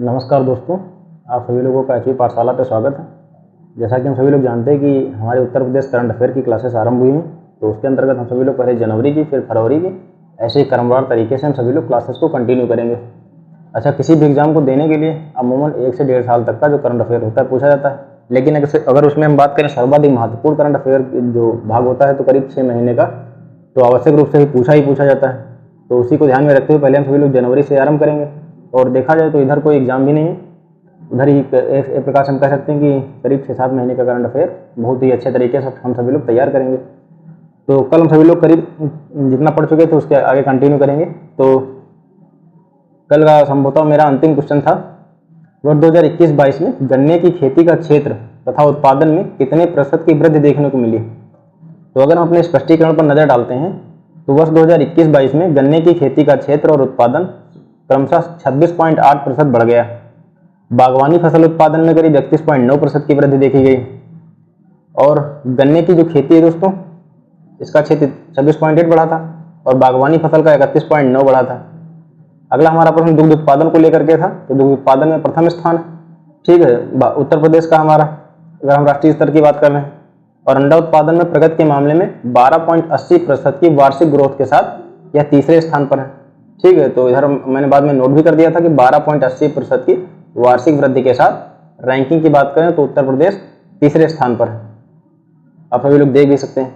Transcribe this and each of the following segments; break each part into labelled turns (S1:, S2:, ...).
S1: नमस्कार दोस्तों, आप सभी लोगों का एचवी पाठशाला पर स्वागत है। जैसा कि हम सभी लोग जानते हैं कि हमारे उत्तर प्रदेश करंट अफेयर की क्लासेस आरंभ हुई हैं, तो उसके अंतर्गत हम सभी लोग पहले जनवरी की, फिर फरवरी की, ऐसे ही क्रमवार तरीके से हम सभी लोग क्लासेस को कंटिन्यू करेंगे। अच्छा, किसी भी एग्जाम को देने के लिए अमूमन 1 से 1.5 साल तक का जो करंट अफेयर होता है पूछा जाता है, लेकिन अगर उसमें हम बात करें सर्वाधिक महत्वपूर्ण करंट अफेयर जो भाग होता है तो करीब 6 महीने का, तो आवश्यक रूप से ही पूछा जाता है। तो उसी को ध्यान में रखते हुए पहले हम सभी लोग जनवरी से आरंभ करेंगे। और देखा जाए तो इधर कोई एग्जाम भी नहीं है, उधर ही एक प्रकार से हम कह सकते हैं कि करीब 6-7 महीने का करंट अफेयर बहुत ही अच्छे तरीके से हम सभी लोग तैयार करेंगे। तो कल हम सभी लोग करीब जितना पढ़ चुके थे उसके आगे कंटिन्यू करेंगे। तो कल का संभवतः मेरा अंतिम क्वेश्चन था, वर्ष 2021-22 में गन्ने की खेती का क्षेत्र तथा उत्पादन में कितने प्रतिशत की वृद्धि देखने को मिली। तो अगर हम अपने स्पष्टीकरण पर नजर डालते हैं तो वर्ष 2021-22 में गन्ने की खेती का क्षेत्र और उत्पादन क्रमशः 26.8% बढ़ गया। बागवानी फसल उत्पादन में करीब 31.9% की वृद्धि देखी गई। और गन्ने की जो खेती है दोस्तों, इसका क्षेत्र 26.8 बढ़ा था और बागवानी फसल का 31.9 बढ़ा था। अगला हमारा प्रश्न दुग्ध उत्पादन को लेकर के था, तो दुग्ध उत्पादन में प्रथम स्थान है, ठीक है, उत्तर प्रदेश का हमारा, अगर हम राष्ट्रीय स्तर की बात कर रहे हैं। और अंडा उत्पादन में प्रगति के मामले में 12.80% की वार्षिक ग्रोथ के साथ यह तीसरे स्थान पर है, ठीक है। तो इधर मैंने बाद में नोट भी कर दिया था कि 12.80% की वार्षिक वृद्धि के साथ रैंकिंग की बात करें तो उत्तर प्रदेश तीसरे स्थान पर है, आप सभी लोग देख भी सकते हैं।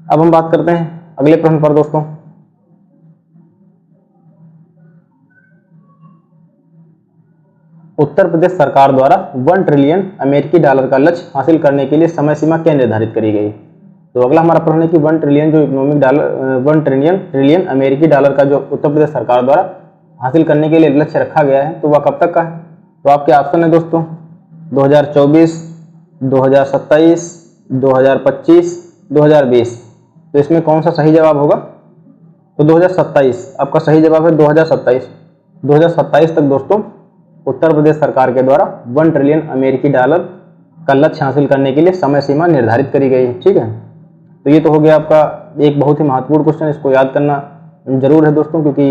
S1: अब हम बात करते हैं अगले प्रश्न पर दोस्तों। उत्तर प्रदेश सरकार द्वारा 1 ट्रिलियन अमेरिकी डॉलर का लक्ष्य हासिल करने के लिए समय सीमा क्या निर्धारित करी गई। तो अगला हमारा प्रश्न है कि 1 ट्रिलियन जो इकोनॉमिक डॉलर 1 ट्रिलियन अमेरिकी डॉलर का जो उत्तर प्रदेश सरकार द्वारा हासिल करने के लिए लक्ष्य रखा गया है, तो वह कब तक का है। तो आपके ऑप्शन है दोस्तों 2024, 2027, 2025, 2020। तो इसमें कौन सा सही जवाब होगा। तो 2027 आपका सही जवाब है। 2027 तक दोस्तों उत्तर प्रदेश सरकार के द्वारा 1 ट्रिलियन अमेरिकी डॉलर का लक्ष्य हासिल करने के लिए समय सीमा निर्धारित करी गई है, ठीक है। तो ये तो हो गया आपका एक बहुत ही महत्वपूर्ण क्वेश्चन, इसको याद करना जरूर है दोस्तों, क्योंकि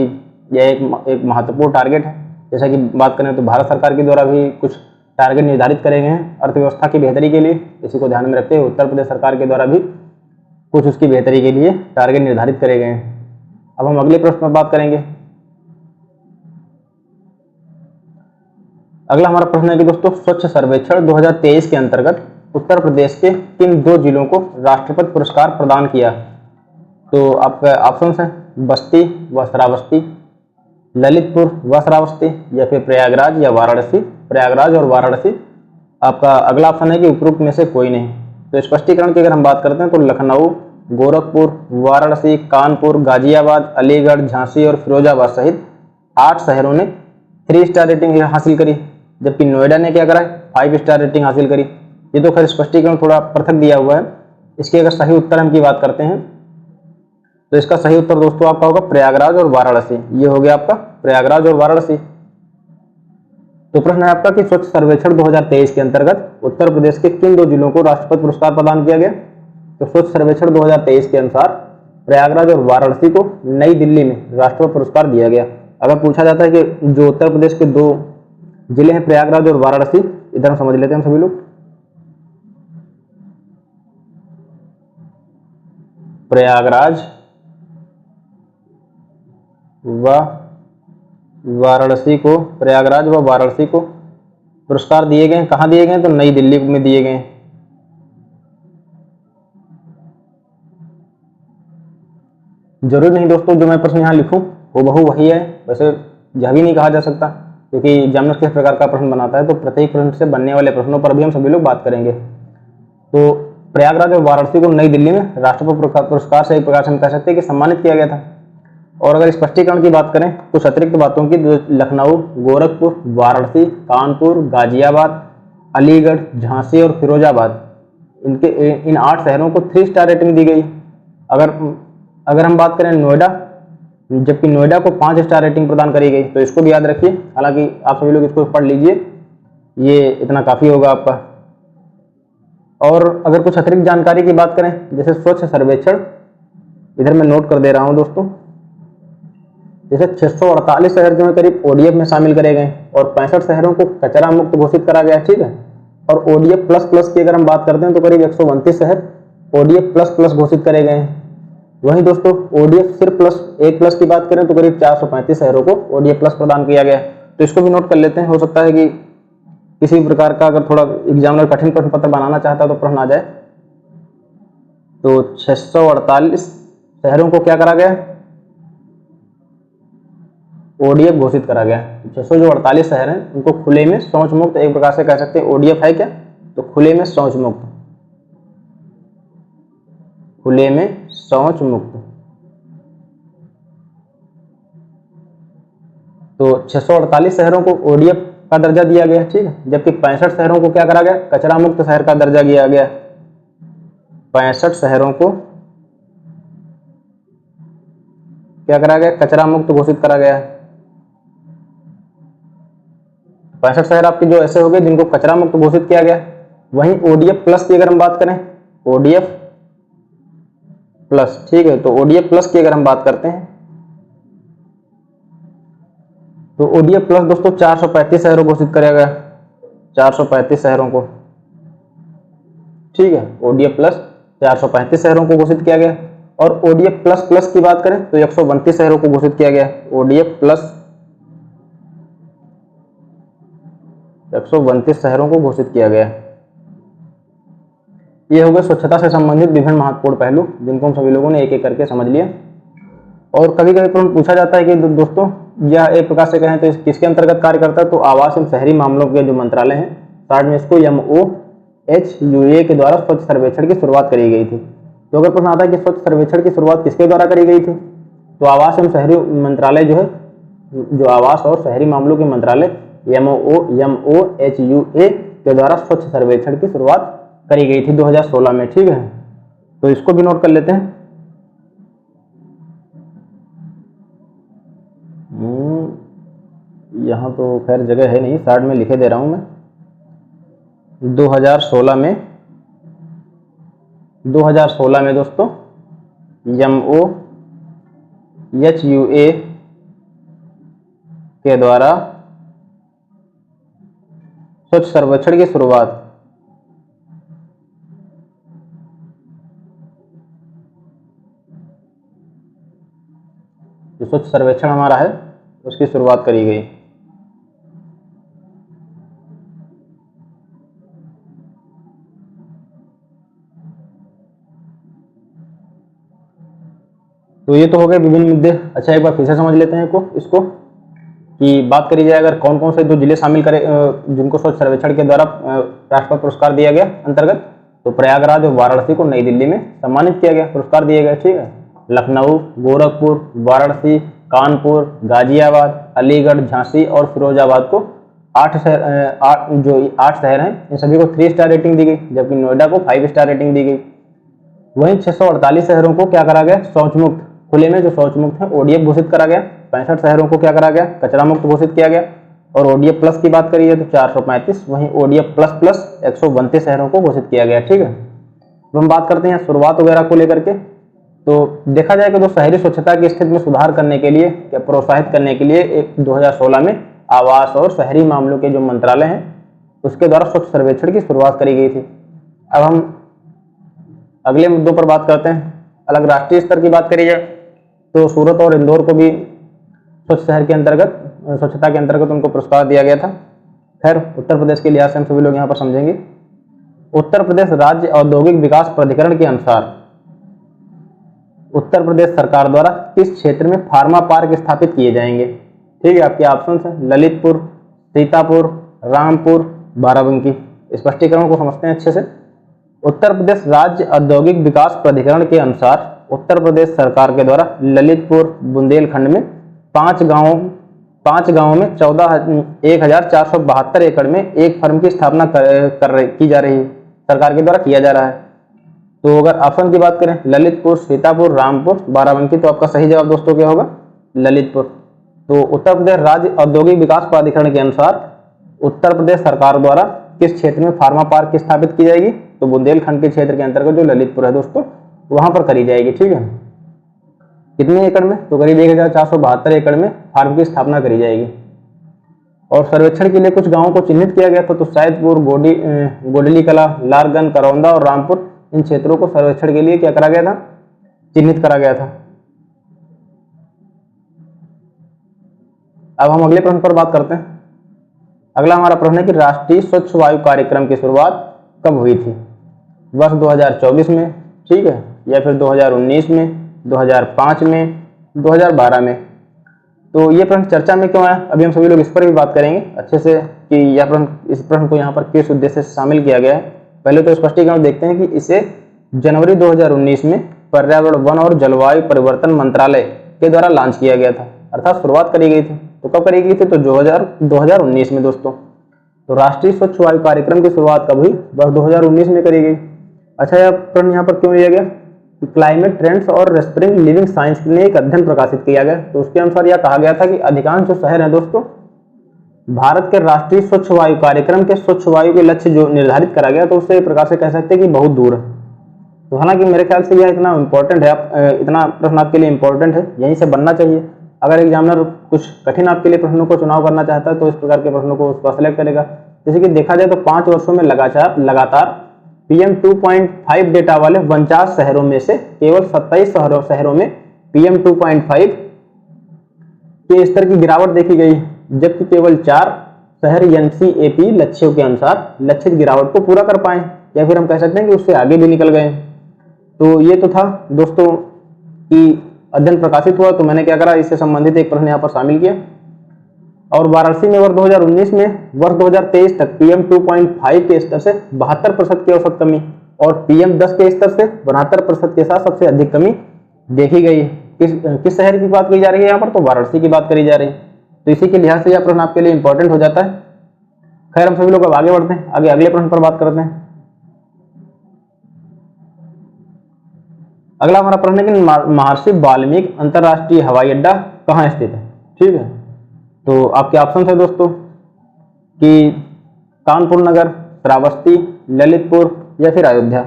S1: यह एक महत्वपूर्ण टारगेट है। जैसा कि बात करें तो भारत सरकार के द्वारा भी कुछ टारगेट निर्धारित करे गए हैं अर्थव्यवस्था की बेहतरी के लिए, इसी को ध्यान में रखते हुए उत्तर प्रदेश सरकार के द्वारा भी कुछ उसकी बेहतरी के लिए टारगेट निर्धारित करे गए हैं। अब हम अगले प्रश्न पर बात करेंगे। अगला हमारा प्रश्न है कि दोस्तों स्वच्छ सर्वेक्षण 2023 के अंतर्गत उत्तर प्रदेश के किन 2 जिलों को राष्ट्रपति पुरस्कार प्रदान किया। तो आपका ऑप्शन है बस्ती व श्रावस्ती, ललितपुर व श्रावस्ती, या फिर प्रयागराज या वाराणसी, प्रयागराज और वाराणसी। आपका अगला ऑप्शन है कि उपरोक्त में से कोई नहीं। तो स्पष्टीकरण की अगर हम बात करते हैं तो लखनऊ, गोरखपुर, वाराणसी, कानपुर, गाजियाबाद, अलीगढ़, झांसी और फिरोजाबाद सहित 8 शहरों ने 3 स्टार रेटिंग हासिल करी, जबकि नोएडा ने क्या करा है 5 स्टार रेटिंग हासिल करी। ये तो खैर स्पष्टीकरण थोड़ा पृथक दिया हुआ है। इसके अगर सही उत्तर हम की बात करते हैं तो इसका सही उत्तर दोस्तों आपका होगा प्रयागराज और वाराणसी। ये हो गया आपका प्रयागराज और वाराणसी। तो प्रश्न है आपका कि स्वच्छ सर्वेक्षण 2023 के अंतर्गत उत्तर प्रदेश के किन 2 जिलों को राष्ट्रपति पुरस्कार प्रदान किया गया। तो स्वच्छ सर्वेक्षण 2023 के अनुसार प्रयागराज और वाराणसी को नई दिल्ली में राष्ट्रपति पुरस्कार दिया गया। अगर पूछा जाता है कि जो उत्तर प्रदेश के 2 जिले हैं प्रयागराज और वाराणसी, इधर हम समझ लेते हैं हम सभी लोग। प्रयागराज व वाराणसी को पुरस्कार दिए गए। कहां दिए गए? तो नई दिल्ली में दिए गए। जरूरी नहीं दोस्तों जो मैं प्रश्न यहाँ लिखूं वो वही है, वैसे यह भी नहीं कहा जा सकता, क्योंकि एग्जामिनर किस प्रकार का प्रश्न बनाता है, तो प्रत्येक प्रश्न से बनने वाले प्रश्नों पर भी हम सभी लोग बात करेंगे। तो प्रयागराज और वाराणसी को नई दिल्ली में राष्ट्रपति पुरस्कार से एक प्रकार से हम कह सकते हैं कि सम्मानित किया गया था। और अगर स्पष्टीकरण की बात करें कुछ अतिरिक्त बातों की, लखनऊ, गोरखपुर, वाराणसी, कानपुर, गाजियाबाद, अलीगढ़, झांसी और फिरोजाबाद, इन 8 शहरों को 3 स्टार रेटिंग दी गई। अगर हम बात करें नोएडा, जबकि नोएडा को 5 स्टार रेटिंग प्रदान करी गई। तो इसको भी याद रखिए, हालांकि आप सभी लोग इसको पढ़ लीजिए, ये इतना काफी होगा आपका। और अगर कुछ अतिरिक्त जानकारी की बात करें जैसे स्वच्छ सर्वेक्षण, इधर मैं नोट कर दे रहा हूं दोस्तों, जैसे 648 शहर जो है करीब ODF में शामिल करे गए और 65 शहरों को कचरा मुक्त घोषित करा गया, ठीक है। और ODF प्लस प्लस की अगर हम बात करते हैं तो करीब 129 शहर ODF प्लस प्लस घोषित करे गए हैं। वहीं दोस्तों ODF सिर्फ प्लस 1 प्लस की बात करें तो करीब 435 शहरों को ODF प्लस प्रदान किया गया है। तो इसको भी नोट कर लेते हैं, हो सकता है कि किसी प्रकार का अगर थोड़ा एग्जामिनर कठिन प्रश्न पत्र बनाना चाहता है तो प्रश्न आ जाए। तो 648 शहरों को क्या करा गया, ODF घोषित करा गया। 648 शहर हैं उनको खुले में शौच मुक्त, एक प्रकार से कह सकते हैं ODF है क्या, तो खुले में शौच मुक्त, खुले में शौच मुक्त। तो 648 शहरों को ODF का दर्जा दिया गया, ठीक है। जबकि 65 शहरों को क्या करा गया, कचरा मुक्त शहर का दर्जा दिया गया। 65 शहरों को क्या करा गया, कचरा मुक्त घोषित करा गया। 65 शहर आपके जो ऐसे हो गए जिनको कचरा मुक्त घोषित किया गया। वहीं ODF प्लस की अगर हम बात करें, ODF प्लस, ठीक है, तो ODF प्लस की अगर हम बात करते हैं तो ODF प्लस दोस्तों 435 शहरों घोषित किया गया, 435 शहरों को, ठीक है। ODF प्लस 435 शहरों को घोषित किया गया। और ODF प्लस प्लस की बात करें तो 132 शहरों को घोषित किया गया। ODF प्लस 132 शहरों को घोषित किया गया। ये हो गए स्वच्छता से संबंधित विभिन्न महत्वपूर्ण पहलू जिनको हम सभी लोगों ने एक एक करके समझ लिया। और कभी कभी प्रश्न पूछा जाता है कि दोस्तों यह एक प्रकार से कहें तो किसके अंतर्गत कार्य करता है, तो आवास एवं शहरी मामलों के जो मंत्रालय हैं, शार्ट में इसको MOHUA के द्वारा स्वच्छ सर्वेक्षण की शुरुआत करी गई थी। तो अगर प्रश्न आता है कि स्वच्छ सर्वेक्षण की शुरुआत किसके द्वारा करी गई थी, तो आवास एवं शहरी मंत्रालय जो है, जो आवास और शहरी मामलों के मंत्रालय MOHUA के द्वारा स्वच्छ सर्वेक्षण की शुरुआत करी गई थी 2016 में, ठीक है। तो इसको भी नोट कर लेते हैं। यहाँ तो खैर जगह है नहीं, शार्ट में लिखे दे रहा हूं मैं। 2016 में दोस्तों MOHUA के द्वारा स्वच्छ सर्वेक्षण की शुरुआत जो स्वच्छ सर्वेक्षण हमारा है उसकी शुरुआत करी गई। तो ये तो हो गए विभिन्न मुद्दे। अच्छा, एक बार फिर से समझ लेते हैं इसको कि बात करी जाए अगर कौन कौन से जो जिले शामिल करे जिनको स्वच्छ सर्वेक्षण के द्वारा राष्ट्रपति पुरस्कार दिया गया अंतर्गत, तो प्रयागराज और वाराणसी को नई दिल्ली में सम्मानित किया गया, पुरस्कार दिए गए, ठीक है। लखनऊ, गोरखपुर, वाराणसी, कानपुर, गाजियाबाद, अलीगढ़, झांसी और फिरोजाबाद को 8 शहर हैं, इन सभी को 3 स्टार रेटिंग दी गई, जबकि नोएडा को 5 स्टार रेटिंग दी गई। वहीं 648 शहरों को क्या करा गया, शौच मुक्त, खुले में जो शौच मुक्त है ODF घोषित करा गया। 65 शहरों को क्या करा गया, कचरा मुक्त घोषित किया गया। और ODF प्लस की बात करिए तो 435, वहीं ODF प्लस प्लस 132 शहरों को घोषित किया गया, ठीक है। तो हम बात करते हैं शुरुआत वगैरह को लेकर के। तो देखा जाए कि तो शहरी स्वच्छता की स्थिति में सुधार करने के लिए या प्रोत्साहित करने के लिए 2016 में आवास और शहरी मामलों के जो मंत्रालय हैं उसके द्वारा स्वच्छ सर्वेक्षण की शुरुआत करी गई थी। अब हम अगले मुद्दों पर बात करते हैं। अलग राष्ट्रीय स्तर की बात करी जाए तो सूरत और इंदौर को भी स्वच्छ शहर के अंतर्गत स्वच्छता के अंतर्गत उनको पुरस्कार दिया गया था। खैर, उत्तर प्रदेश के लिहाज से हम सभी लोग यहाँ पर समझेंगे। उत्तर प्रदेश राज्य औद्योगिक विकास प्राधिकरण के अनुसार उत्तर प्रदेश सरकार द्वारा किस क्षेत्र में फार्मा पार्क स्थापित किए जाएंगे, ठीक है। आपके ऑप्शन है ललितपुर, सीतापुर, रामपुर, बाराबंकी। स्पष्टीकरण को समझते हैं अच्छे से। उत्तर प्रदेश राज्य औद्योगिक विकास प्राधिकरण के अनुसार उत्तर प्रदेश सरकार के द्वारा ललितपुर बुंदेलखंड में 5 गांवों में 14,472 एकड़ में एक फर्म की स्थापना की जा रही है, सरकार के द्वारा किया जा रहा है। तो अगर ऑप्शन की बात करें ललितपुर, सीतापुर, रामपुर, बाराबंकी, तो आपका सही जवाब दोस्तों क्या होगा, ललितपुर। तो उत्तर प्रदेश राज्य औद्योगिक विकास प्राधिकरण के अनुसार उत्तर प्रदेश सरकार द्वारा किस क्षेत्र में फार्मा पार्क की स्थापित की जाएगी, तो बुंदेलखंड के क्षेत्र के अंतर्गत जो ललितपुर है दोस्तों वहां पर करी जाएगी, ठीक है। कितने एकड़ में? तो करीब 1472 एकड़ में फार्म की स्थापना करी जाएगी। और सर्वेक्षण के लिए कुछ गांवों को चिन्हित किया गया था, तो सैदपुर, गोडली कला, लारगन, करौंदा और रामपुर, इन क्षेत्रों को सर्वेक्षण के लिए क्या करा गया था? चिन्हित करा गया था। अब हम अगले प्रश्न पर बात करते हैं। अगला हमारा प्रश्न है कि राष्ट्रीय स्वच्छ वायु कार्यक्रम की शुरुआत कब हुई थी? वर्ष 2024 में, ठीक है, या फिर 2019 में, 2005 में, 2012 में। तो ये प्रश्न चर्चा में क्यों आया, अभी हम सभी लोग इस पर भी बात करेंगे अच्छे से कि यह प्रश्न, इस प्रश्न को यहाँ पर किस उद्देश्य से शामिल किया गया है। पहले तो स्पष्टीकरण देखते हैं कि इसे जनवरी 2019 में पर्यावरण, वन और जलवायु परिवर्तन मंत्रालय के द्वारा लॉन्च किया गया था, अर्थात शुरुआत करी गई थी। तो कब करी गई थी? तो 2019 में दोस्तों। तो राष्ट्रीय स्वच्छ वायु कार्यक्रम की शुरुआत कब हुई? वर्ष 2019 में करी गई। अच्छा, यह प्रश्न यहाँ पर क्यों लिया गया? क्लाइमेट ट्रेंड्स और रेस्पिरिंग लिविंग साइंस ने एक अध्ययन प्रकाशित किया गया, तो उसके अनुसार यह कहा गया था कि अधिकांश जो शहर हैं दोस्तों, भारत के राष्ट्रीय स्वच्छ वायु कार्यक्रम के स्वच्छ वायु के लक्ष्य जो निर्धारित करा गया, तो उससे एक प्रकार से कह सकते हैं कि बहुत दूर है। तो हालांकि मेरे ख्याल से यह इतना इंपॉर्टेंट है, इतना प्रश्न आपके लिए इंपॉर्टेंट है, यहीं से बनना चाहिए। अगर एग्जामिनर कुछ कठिन आपके लिए प्रश्नों को चुनाव करना चाहता है तो इस प्रकार के प्रश्नों को उसका सेलेक्ट करेगा। जैसे कि देखा जाए तो 5 वर्षों में लगातार PM 2.5 डेटा वाले 49 शहरों में से केवल 27 शहरों में PM 2.5 के स्तर की गिरावट देखी गई, जबकि केवल 4 शहर NCAP लक्ष्यों के अनुसार लक्षित गिरावट को पूरा कर पाए, या फिर हम कह सकते हैं कि उससे आगे भी निकल गए। तो ये तो था दोस्तों कि अध्ययन प्रकाशित हुआ, तो मैंने क्या करा, इससे संबंधित एक प्रश्न यहाँ पर शामिल किया। और वाराणसी में वर्ष 2019 में वर्ष 2023 तक PM 2.5 के स्तर से 72% की औसत कमी और PM 10 के स्तर से 72% के साथ सबसे अधिक कमी देखी गई है। किस शहर की बात की जा रही है यहाँ पर? तो वाराणसी की बात करी जा रही है। तो इसी के लिहाज से यह प्रश्न आपके लिए इंपॉर्टेंट हो जाता है। खैर, हम सभी लोग अब आगे बढ़ते हैं, आगे अगले प्रश्न पर बात करते हैं। अगला हमारा प्रश्न है कि महर्षि वाल्मीकि अंतरराष्ट्रीय हवाई अड्डा कहाँ स्थित है? ठीक है, तो आपके ऑप्शन है दोस्तों कि कानपुर नगर, श्रावस्ती, ललितपुर या फिर अयोध्या।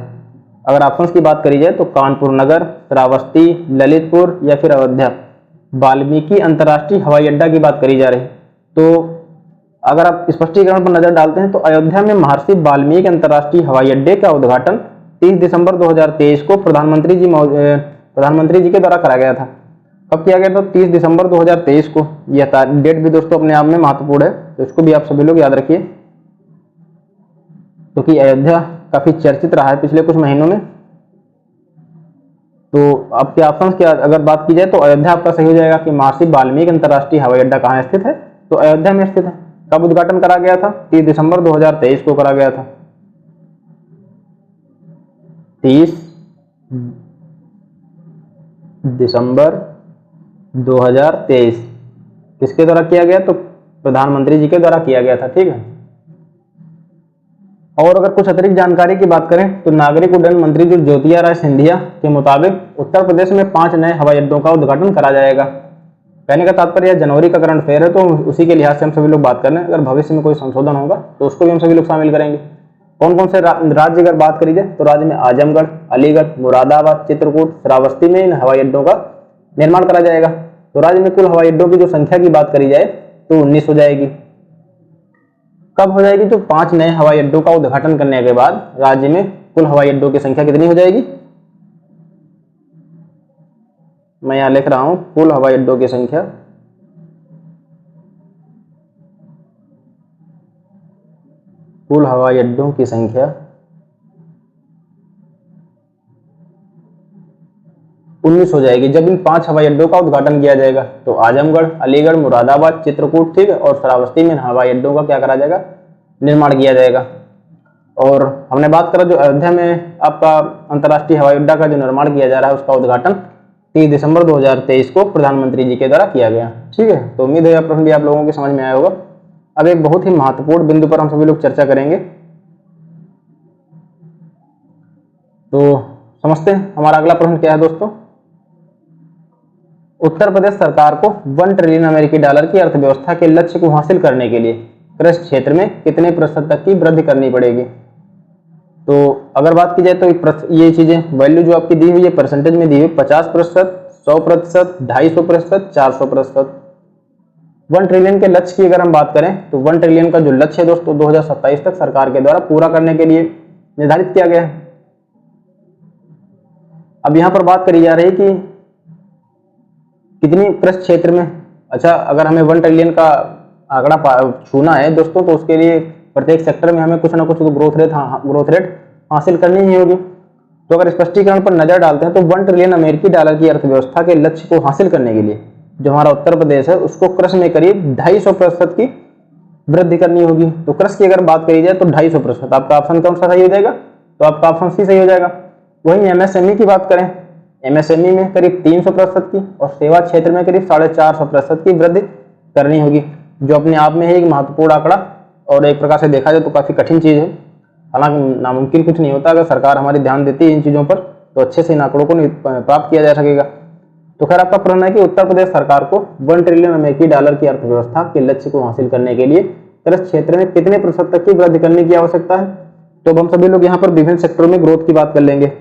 S1: अगर ऑप्शंस की बात करी जाए तो कानपुर नगर, श्रावस्ती, ललितपुर या फिर अयोध्या वाल्मीकि अंतरराष्ट्रीय हवाई अड्डा की बात करी जा रही है। तो अगर आप स्पष्टीकरण पर नजर डालते हैं तो अयोध्या में महर्षि वाल्मीकि अंतरराष्ट्रीय हवाई अड्डे का उद्घाटन 30 दिसंबर 2023 को प्रधानमंत्री जी के द्वारा करा गया था। कब किया गया था? 30 दिसंबर 2023 को। यह डेट भी दोस्तों अपने आप में महत्वपूर्ण है, तो इसको भी आप सभी लोग याद रखिए, क्योंकि तो अयोध्या काफी चर्चित रहा है पिछले कुछ महीनों में। तो आपके ऑप्शंस की अगर बात की जाए तो अयोध्या आपका सही हो जाएगा कि महर्षि वाल्मीकि अंतरराष्ट्रीय हवाई अड्डा कहाँ स्थित है? तो अयोध्या में स्थित है। कब उद्घाटन करा गया था? 30 दिसंबर 2023 को करा गया था। 30 दिसंबर 2023 किसके द्वारा किया गया? तो प्रधानमंत्री जी के द्वारा किया गया था। ठीक है, और अगर कुछ अतिरिक्त जानकारी की बात करें तो नागरिक उड्डयन मंत्री जो ज्योतिरादित्य सिंधिया के मुताबिक उत्तर प्रदेश में 5 नए हवाई अड्डों का उद्घाटन करा जाएगा। कहने का तात्पर्य जनवरी का करंट अफेयर है, तो उसी के लिहाज से हम सभी लोग बात कर रहे हैं। अगर भविष्य में कोई संशोधन होगा तो उसको भी हम सभी लोग शामिल करेंगे। कौन कौन से राज्य अगर बात करी जाए तो राज्य में आजमगढ़, अलीगढ़, मुरादाबाद, चित्रकूट, श्रावस्ती में इन हवाई अड्डों का निर्माण करा जाएगा। तो राज्य में कुल हवाई अड्डों की जो संख्या की बात करी जाए तो 19 हो जाएगी। कब हो जाएगी? तो 5 नए हवाई अड्डों का उद्घाटन करने के बाद राज्य में कुल हवाई अड्डों की संख्या कितनी हो जाएगी? मैं यहां लिख रहा हूं कुल हवाई अड्डों की संख्या कुल हवाई अड्डों की संख्या 19 हो जाएगी जब इन 5 हवाई अड्डों का उद्घाटन किया जाएगा। तो आजमगढ़, अलीगढ़, मुरादाबाद, चित्रकूट, ठीक है, और श्रावस्ती में हवाई अड्डों का क्या करा जाएगा? निर्माण किया जाएगा। और हमने बात करा जो अयोध्या में आपका अंतर्राष्ट्रीय हवाई अड्डा का जो निर्माण किया जा रहा है उसका उद्घाटन 30 दिसंबर 2023 को प्रधानमंत्री जी के द्वारा किया गया। ठीक है, तो उम्मीद है यह प्रश्न भी आप लोगों के समझ में आया होगा। अब एक बहुत ही महत्वपूर्ण बिंदु पर हम सभी लोग चर्चा करेंगे, तो समझते हैं हमारा अगला प्रश्न क्या है दोस्तों। उत्तर प्रदेश सरकार को 1 ट्रिलियन अमेरिकी डॉलर की अर्थव्यवस्था के लक्ष्य को हासिल करने के लिए कृषि क्षेत्र में कितने प्रतिशत तक की वृद्धि करनी पड़ेगी? तो अगर बात की जाए तो ये चीजें वैल्यू जो आपकी दी हुई है परसेंटेज में दी हुई 50%, 100%, 250%, 400%। 1 ट्रिलियन के लक्ष्य की अगर हम बात करें तो 1 ट्रिलियन का जो लक्ष्य है दोस्तों 2027 तक सरकार के द्वारा पूरा करने के लिए निर्धारित किया गया है। अब यहां पर बात करी जा रही है कि कितनी कृषि क्षेत्र में, अच्छा अगर हमें 1 ट्रिलियन का आंकड़ा छूना है दोस्तों तो उसके लिए प्रत्येक सेक्टर में हमें कुछ ना कुछ तो ग्रोथ रेट हासिल करनी ही होगी। तो अगर स्पष्टीकरण पर नजर डालते हैं तो 1 ट्रिलियन अमेरिकी डॉलर की अर्थव्यवस्था के लक्ष्य को हासिल करने के लिए जो हमारा उत्तर प्रदेश है उसको कृषि में करीब 250% की वृद्धि करनी होगी। तो कृषि की अगर बात करी जाए तो 250%, आपका ऑप्शन कौन सा सही हो जाएगा? तो आपका ऑप्शन सी सही हो जाएगा। वहीं एमएसएमई की बात करें, एमएसएमई में करीब 300% की और सेवा क्षेत्र में करीब 450% की वृद्धि करनी होगी, जो अपने आप में एक महत्वपूर्ण आंकड़ा और एक प्रकार से देखा जाए तो काफी कठिन चीज है। हालांकि नामुमकिन कुछ नहीं होता, अगर सरकार हमारी ध्यान देती है इन चीजों पर तो अच्छे से इन आंकड़ों को प्राप्त किया जा सकेगा। तो खैर आपका प्रश्न है कि उत्तर प्रदेश सरकार को 1 ट्रिलियन अमेरिकी डॉलर की अर्थव्यवस्था के लक्ष्य को हासिल करने के लिए कृषि क्षेत्र में कितने प्रतिशत तक की वृद्धि करने की आवश्यकता है? तो अब हम सभी लोग यहाँ पर विभिन्न सेक्टरों में ग्रोथ की बात कर लेंगे।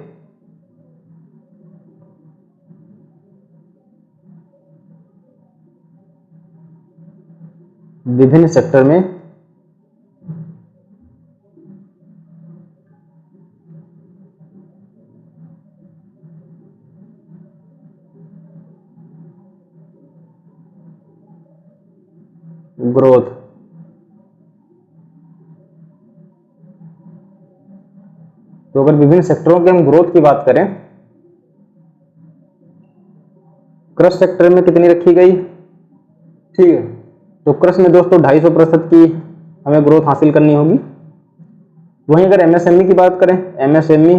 S1: विभिन्न सेक्टर में ग्रोथ, तो अगर विभिन्न सेक्टरों के हम ग्रोथ की बात करें, कृषि सेक्टर में कितनी रखी गई? ठीक है, तो कृषि में दोस्तों 250% की हमें ग्रोथ हासिल करनी होगी। वहीं अगर एमएसएमई की बात करें, एमएसएमई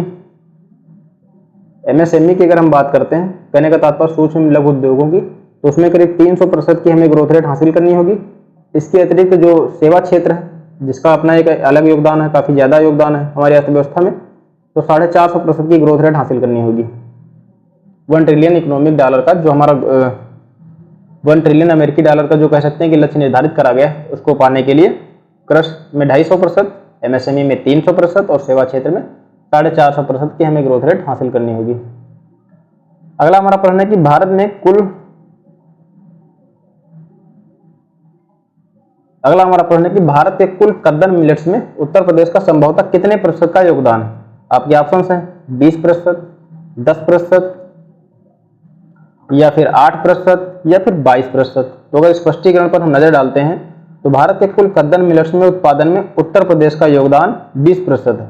S1: की अगर हम बात करते हैं, कहने का तात्पर्य सूक्ष्म लघु उद्योगों की, तो उसमें करीब 300% की हमें ग्रोथ रेट हासिल करनी होगी। इसके अतिरिक्त जो सेवा क्षेत्र है जिसका अपना एक अलग योगदान है, काफी ज्यादा योगदान है हमारी अर्थव्यवस्था में, तो 450% की ग्रोथ रेट हासिल करनी होगी। 1 ट्रिलियन इकोनॉमिक डॉलर का जो हमारा 1 ट्रिलियन अमेरिकी डॉलर का जो कह सकते हैं कि लक्ष्य निर्धारित करा गया है, उसको पाने के लिए कृषि में 250%, एमएसएमई में 300% और सेवा क्षेत्र में 450% की हमें ग्रोथ रेट हासिल करनी होगी। अगला हमारा प्रश्न है कि भारत के कुल कद्दन मिलेट्स में उत्तर प्रदेश का संभवतः कितने प्रतिशत का योगदान है? आपके ऑप्शंस हैं 20%, 10% या फिर 8% या फिर 22%। तो अगर स्पष्टीकरण पर हम नजर डालते हैं तो भारत के कुल कद्दन मिलेट्स में उत्पादन में उत्तर प्रदेश का योगदान 20% है,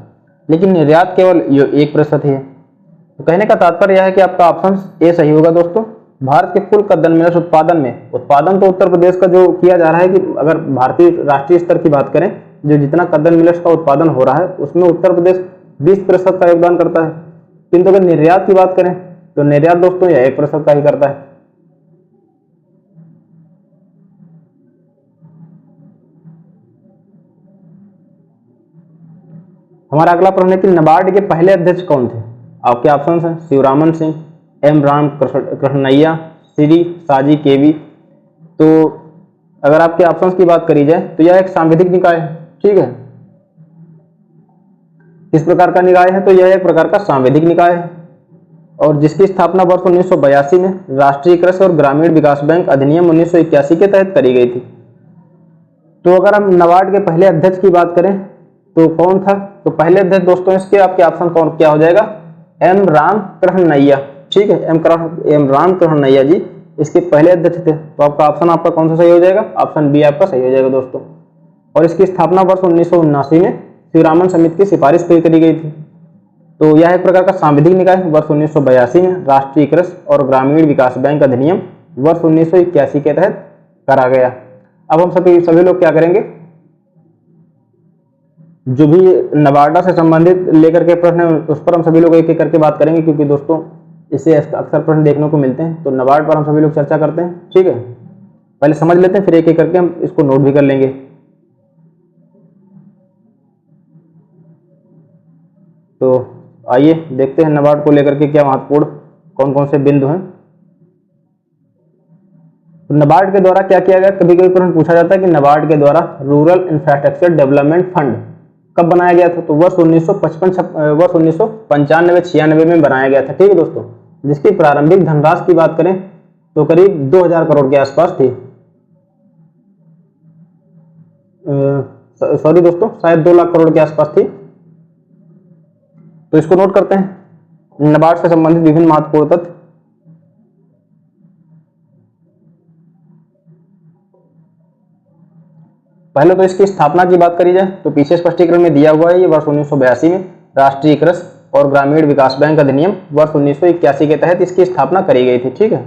S1: लेकिन निर्यात केवल 1% ही है। तो कहने का तात्पर्य यह है कि आपका ऑप्शन ए सही होगा दोस्तों। भारत के कुल कद्दन मिलेट्स उत्पादन तो उत्तर प्रदेश का जो किया जा रहा है कि अगर भारतीय राष्ट्रीय स्तर की बात करें, जो जितना कद्दन मिलेट्स का उत्पादन हो रहा है उसमें उत्तर प्रदेश 20% का योगदान करता है, किंतु अगर निर्यात की बात करें तो निर्यात दोस्तों यह 1% का ही करता है। हमारा अगला प्रश्न है कि नाबार्ड के पहले अध्यक्ष कौन थे? आपके ऑप्शन हैं शिवरामन सिंह, एम राम कृष्णैया, श्री साजी केवी। तो अगर आपके ऑप्शंस की बात करी जाए तो यह एक सांविधिक निकाय है। ठीक है, किस प्रकार का निकाय है? तो यह एक प्रकार का सांविधिक निकाय है और जिसकी स्थापना वर्ष 1982 में राष्ट्रीय कृषि और ग्रामीण विकास बैंक अधिनियम 1981 के तहत करी गई थी। तो अगर हम नाबार्ड के पहले अध्यक्ष की बात करें तो कौन था? तो पहले अध्यक्ष दोस्तों इसके आपके ऑप्शन कौन क्या हो जाएगा? एम राम कृष्णैया। ठीक है, एम राम कृष्णैया जी इसके पहले अध्यक्ष थे। तो आपका ऑप्शन आपका कौन सा सही हो जाएगा? ऑप्शन बी आपका सही हो जाएगा दोस्तों। और इसकी स्थापना वर्ष 1979 में शिवरामन समिति की सिफारिश पर करी गई थी। तो यह एक प्रकार का सांविधिक निकाय वर्ष 1982 में राष्ट्रीय कृषि और ग्रामीण विकास बैंक अधिनियम वर्ष 1981 के तहत करा गया। अब हम सभी लोग क्या करेंगे, जो भी नवाडा से संबंधित लेकर के प्रश्न है उस पर हम सभी लोग एक एक करके बात करेंगे, क्योंकि दोस्तों इससे अक्सर प्रश्न देखने को मिलते हैं। तो नबार्ड पर हम सभी लोग चर्चा करते हैं। ठीक है, पहले समझ लेते हैं, फिर एक एक करके हम इसको नोट भी कर लेंगे। तो आइए देखते हैं नबार्ड को लेकर के क्या महत्वपूर्ण कौन कौन से बिंदु हैं। तो नबार्ड के द्वारा क्या किया गया? कभी कभी प्रश्न पूछा जाता है कि नबार्ड के द्वारा रूरल इंफ्रास्ट्रक्चर डेवलपमेंट फंड कब बनाया गया था? तो वर्ष 1995-96 में बनाया गया था। ठीक है दोस्तों, जिसकी प्रारंभिक धनराशि की बात करें तो करीब 2000 करोड़ के आसपास थी। सॉरी दोस्तों, शायद 2 लाख करोड़ के आसपास थी। तो इसको नोट करते हैं। नाबार्ड से संबंधित विभिन्न महत्वपूर्ण तथ्य। पहले तो इसकी स्थापना की बात करी जाए तो पीछे स्पष्टीकरण में दिया हुआ है, ये वर्ष 1982 में राष्ट्रीय कृषि और ग्रामीण विकास बैंक अधिनियम वर्ष 1981 के तहत इसकी स्थापना करी गई थी। ठीक है,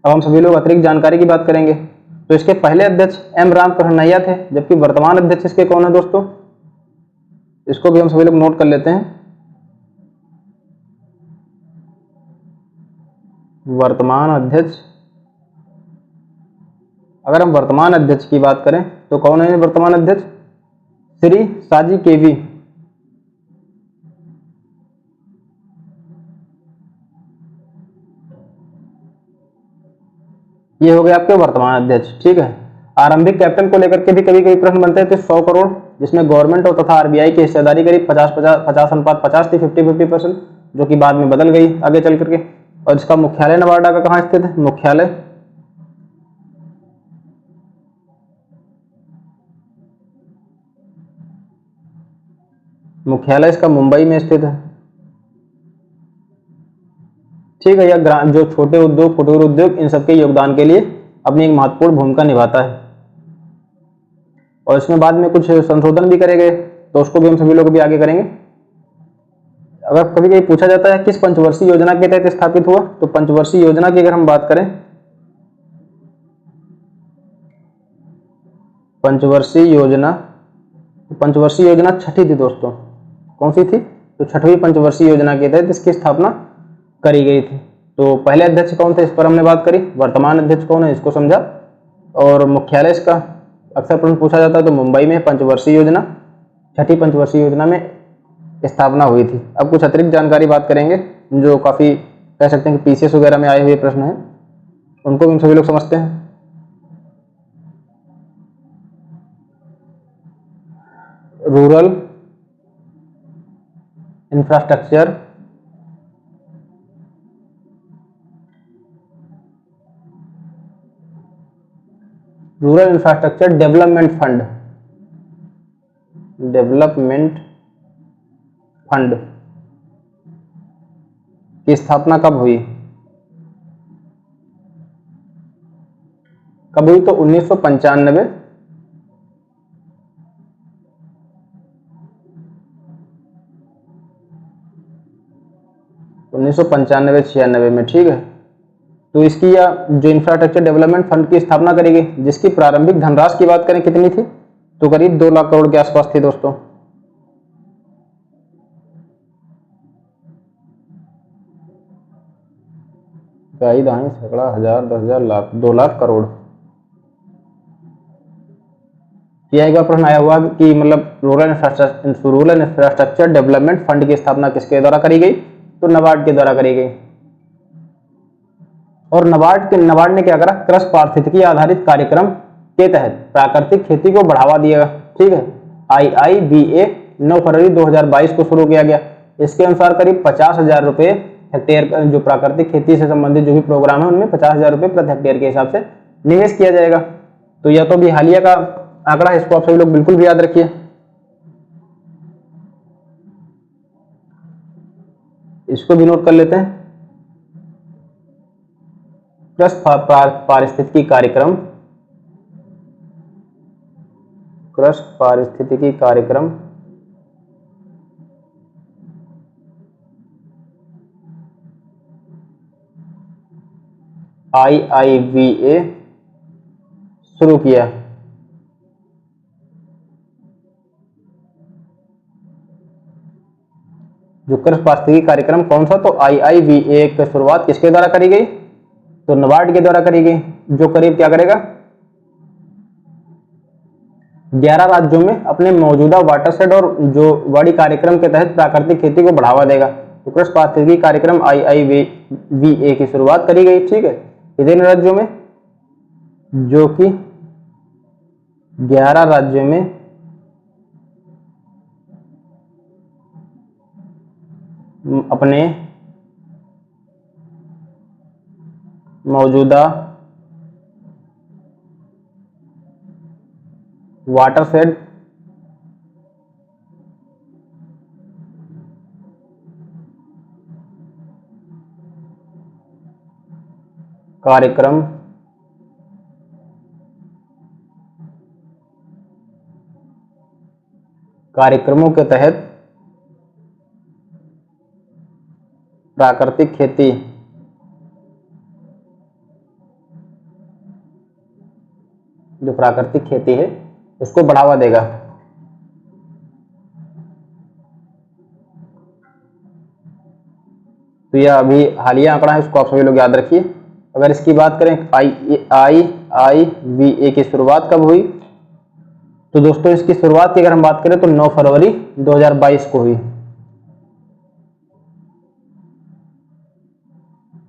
S1: अब हम सभी लोग अतिरिक्त जानकारी की बात करेंगे। तो इसके पहले अध्यक्ष एम राम कन्हैया थे, जबकि वर्तमान अध्यक्ष इसके कौन है दोस्तों, इसको भी हम सभी लोग नोट कर लेते हैं। वर्तमान अध्यक्ष, अगर हम वर्तमान अध्यक्ष की बात करें तो कौन है वर्तमान अध्यक्ष, श्री साजी केवी। ये हो गए आपके वर्तमान अध्यक्ष। ठीक है, आरंभिक कैपिटल को लेकर के भी कभी कभी प्रश्न बनते हैं। तो 100 करोड़, जिसमें गवर्नमेंट और तथा आरबीआई की हिस्सेदारी करीब 50-50 थी, 50-50%, जो कि बाद में बदल गई आगे चल करके। और इसका मुख्यालय नवादा का कहाँ स्थित है, मुख्यालय इसका मुंबई में स्थित है। ठीक है, यह जो छोटे उद्योग, कुटीर उद्योग, इन सबके योगदान के लिए अपनी एक महत्वपूर्ण भूमिका निभाता है। और इसमें बाद में कुछ संशोधन भी करे गए, तो उसको भी हम सभी लोग भी आगे करेंगे। अगर कभी कभी पूछा जाता है किस पंचवर्षीय योजना के तहत स्थापित हुआ, तो पंचवर्षीय योजना की अगर हम बात करें, पंचवर्षीय योजना छठी थी दोस्तों। कौन सी थी, तो छठवीं पंचवर्षीय योजना के तहत इसकी स्थापना करी गई थी। तो पहले अध्यक्ष कौन थे, इस पर हमने बात करी। वर्तमान अध्यक्ष कौन है, इसको समझा। और मुख्यालय इसका अक्सर प्रश्न पूछा जाता है, तो मुंबई में पंचवर्षीय योजना, छठी पंचवर्षीय योजना में स्थापना हुई थी। अब कुछ अतिरिक्त जानकारी बात करेंगे, जो काफी कह सकते हैं कि पीसीएस वगैरह में आए हुए प्रश्न हैं, उनको भी हम सभी लोग समझते हैं। रूरल इंफ्रास्ट्रक्चर डेवलपमेंट फंड की स्थापना कब हुई, तो 1995, 1995-96 में। ठीक है, तो इसकी या जो इंफ्रास्ट्रक्चर डेवलपमेंट फंड की स्थापना करी गई, जिसकी प्रारंभिक धनराशि की बात करें कितनी थी, तो करीब 2 लाख करोड़ के आसपास थी दोस्तों। इकाई, दहाई, सैकड़ा, हजार, 10,000, लाख, 2 लाख करोड़। यह एक प्रश्न आया हुआ कि मतलब रूरल इंफ्रास्ट्रक्चर डेवलपमेंट फंड की स्थापना किसके द्वारा करी गई, तो नाबार्ड के द्वारा करी गई। और नाबार्ड ने क्या करा, कृषि पारिस्थितिकी आधारित कार्यक्रम के तहत प्राकृतिक खेती को बढ़ावा दिया। ठीक है, IIBA 9 फरवरी 2022 को शुरू किया गया। इसके अनुसार करीब 50,000 रुपये हेक्टेयर, जो प्राकृतिक खेती से संबंधित जो भी प्रोग्राम है, उनमें 50,000 रुपये प्रति हेक्टेयर के हिसाब से निवेश किया जाएगा। तो यह तो भी हालिया का आंकड़ा है, इसको आप सभी लोग बिल्कुल भी याद रखिए। इसको भी नोट कर लेते हैं। कृषि पारिस्थितिकी कार्यक्रम IIBA शुरू किया। जो कृषि पारिस्थितिकी कार्यक्रम कौन सा, तो IIBA की शुरुआत किसके द्वारा करी गई, तो नाबार्ड के द्वारा करी गई, जो करीब क्या करेगा, 11 राज्यों में अपने मौजूदा वाटरशेड और जो वाड़ी कार्यक्रम के तहत प्राकृतिक खेती को बढ़ावा देगा। तो कृषि पारिस्थितिकी कार्यक्रम IIBA की शुरुआत करी गई। ठीक है, कितने राज्यों में, जो कि 11 राज्यों में अपने मौजूदा वाटरशेड कार्यक्रमों के तहत प्राकृतिक खेती जो प्राकृतिक खेती है उसको बढ़ावा देगा। तो यह अभी हालिया आंकड़ा है, इसको आप सभी लोग याद रखिए। अगर इसकी बात करें IIVA की शुरुआत कब हुई, तो दोस्तों इसकी शुरुआत की अगर हम बात करें तो 9 फरवरी 2022 को हुई।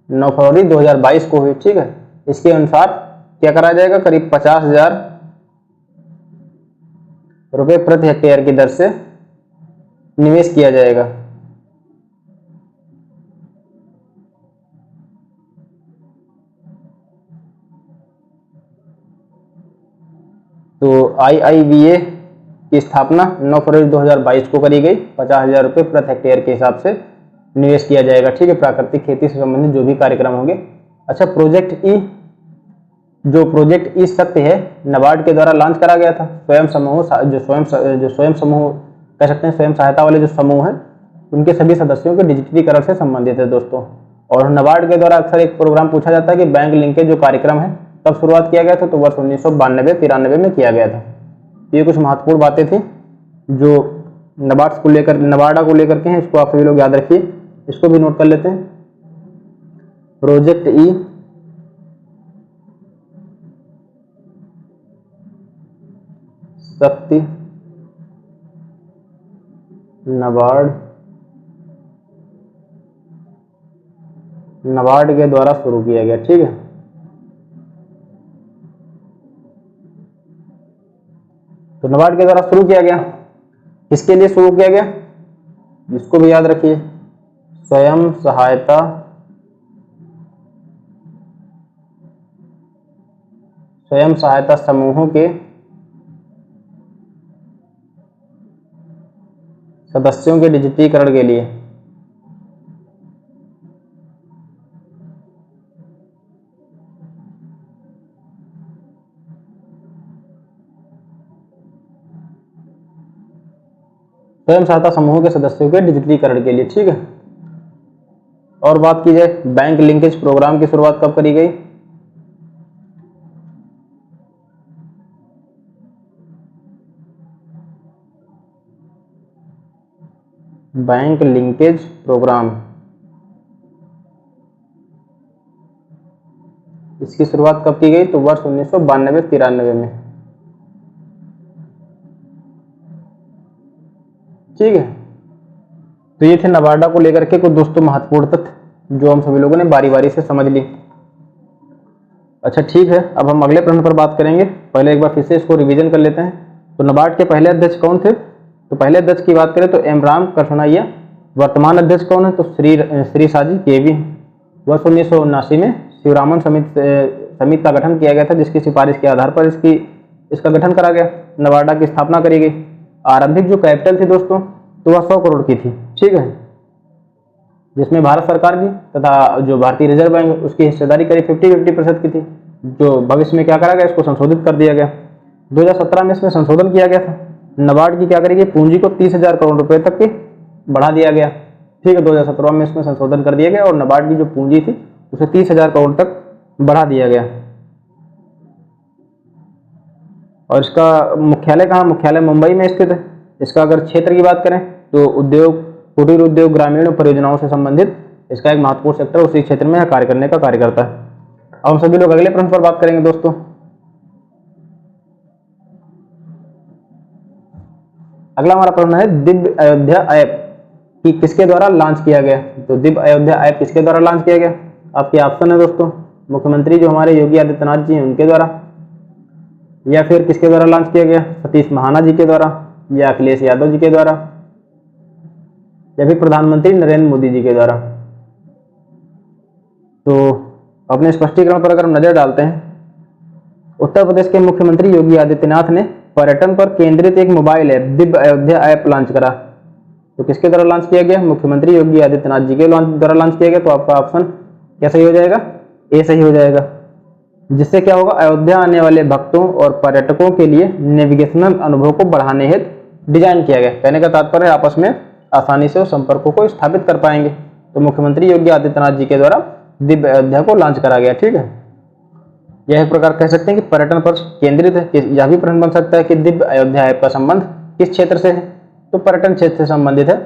S1: 9 फरवरी 2022 को हुई, ठीक है। इसके अनुसार क्या करा जाएगा, करीब 50,000 रुपए प्रति हेक्टेयर की दर से निवेश किया जाएगा। तो IIVA की स्थापना 9 फरवरी 2022 को करी गई। 50,000 रुपये प्रति हेक्टेयर के हिसाब से निवेश किया जाएगा, ठीक है, प्राकृतिक खेती से संबंधित जो भी कार्यक्रम होंगे। अच्छा, प्रोजेक्ट ई, जो प्रोजेक्ट ई शक्ति है, नाबार्ड के द्वारा लॉन्च करा गया था। स्वयं समूह जो स्वयं समूह कह सकते हैं, स्वयं सहायता वाले जो समूह हैं, उनके सभी सदस्यों के डिजिटलीकरण से संबंधित है दोस्तों। और नाबार्ड के द्वारा अक्सर एक प्रोग्राम पूछा जाता है कि बैंक लिंकेज जो कार्यक्रम है तब शुरुआत किया गया था, तो वर्ष 1992-93 में किया गया था। ये कुछ महत्वपूर्ण बातें थी जो नाबार्ड को लेकर के हैं, इसको आप सभी लोग याद रखिए, इसको भी नोट कर लेते हैं। प्रोजेक्ट ई शक्ति नाबार्ड के द्वारा शुरू किया गया, ठीक है। तो नाबार्ड के द्वारा शुरू किया गया, किसके लिए शुरू किया गया, इसको भी याद रखिए, स्वयं सहायता समूहों के सदस्यों के डिजिटलीकरण के लिए। स्वयं सहायता समूहों के सदस्यों के डिजिटलीकरण के लिए, ठीक है। और बात की जाए बैंक लिंकेज प्रोग्राम की शुरुआत कब करी गई, बैंक लिंकेज प्रोग्राम, इसकी शुरुआत कब की गई, तो वर्ष 1992-93 में, ठीक है। तो ये थे नाबार्ड को लेकर के कुछ दोस्तों महत्वपूर्ण तथ्य जो हम सभी लोगों ने बारी बारी से समझ ली। अच्छा, ठीक है, अब हम अगले प्रश्न पर बात करेंगे। पहले एक बार फिर से इसको रिवीजन कर लेते हैं। तो नाबार्ड के पहले अध्यक्ष कौन थे, तो पहले अध्यक्ष की बात करें तो एम राम कृष्णैया। वर्तमान अध्यक्ष कौन है, तो श्री साजी केवी। वर्ष 1979 में शिवरामन समिति का गठन किया गया था, जिसकी सिफारिश के आधार पर इसका गठन करा गया, नाबार्ड की स्थापना करी गई। आरंभिक जो कैपिटल थी दोस्तों, तो वह 100 करोड़ की थी, ठीक है, जिसमें भारत सरकार की तथा जो भारतीय रिजर्व बैंक उसकी हिस्सेदारी करीब 50-50% की थी। जो भविष्य में क्या करा गया, इसको संशोधित कर दिया गया। 2017 में इसमें संशोधन किया गया था। नाबार्ड की क्या करेगी, पूंजी को 30,000 करोड़ रुपए तक की बढ़ा दिया गया, ठीक है। 2017 में इसमें संशोधन कर दिया गया और नाबार्ड की जो पूंजी थी उसे 30,000 करोड़ तक बढ़ा दिया गया। और इसका मुख्यालय कहाँ, मुख्यालय मुंबई में स्थित है। इसका अगर क्षेत्र की बात करें तो उद्योग, कुटीर उद्योग, ग्रामीण परियोजनाओं से संबंधित इसका एक महत्वपूर्ण सेक्टर उसी क्षेत्र में कार्य करने का कार्य करता है। अब हम सभी लोग अगले प्रश्न पर बात करेंगे दोस्तों। अगला हमारा प्रश्न है दिव्य अयोध्या ऐप कि किसके द्वारा लॉन्च किया गया। तो दिव्य अयोध्या ऐप किसके द्वारा लॉन्च किया गया, आपके ऑप्शन है दोस्तों, मुख्यमंत्री जो हमारे योगी आदित्यनाथ जी हैं उनके द्वारा, या फिर किसके द्वारा लॉन्च किया गया, सतीश महाना जी के द्वारा, या अखिलेश यादव जी के द्वारा, या फिर प्रधानमंत्री नरेंद्र मोदी जी के द्वारा। तो अपने स्पष्टीकरण पर अगर हम नजर डालते हैं, उत्तर प्रदेश के मुख्यमंत्री योगी आदित्यनाथ ने पर्यटन पर केंद्रित एक mobile app Divya Ayodhya app launch करा। तो किसके द्वारा लॉन्च किया गया? मुख्यमंत्री योगी आदित्यनाथ जी के द्वारा लॉन्च किया गया। तो आपका ऑप्शन क्या सही हो जाएगा? ए सही हो जाएगा। जिससे क्या होगा? अयोध्या आने वाले भक्तों और पर्यटकों के लिए नेविगेशनल अनुभव को बढ़ाने हेतु डिजाइन किया गया। कहने का तात्पर्य आपस में आसानी से उस संपर्कों को स्थापित कर पाएंगे। तो मुख्यमंत्री योगी आदित्यनाथ जी के द्वारा दिव्य अयोध्या को लॉन्च करा गया। ठीक है, यह एक प्रकार कह सकते हैं कि पर्यटन पर केंद्रित है। यह भी प्रश्न बन सकता है कि दिव्य अयोध्या ऐप का संबंध किस क्षेत्र से है? तो पर्यटन क्षेत्र से संबंधित है।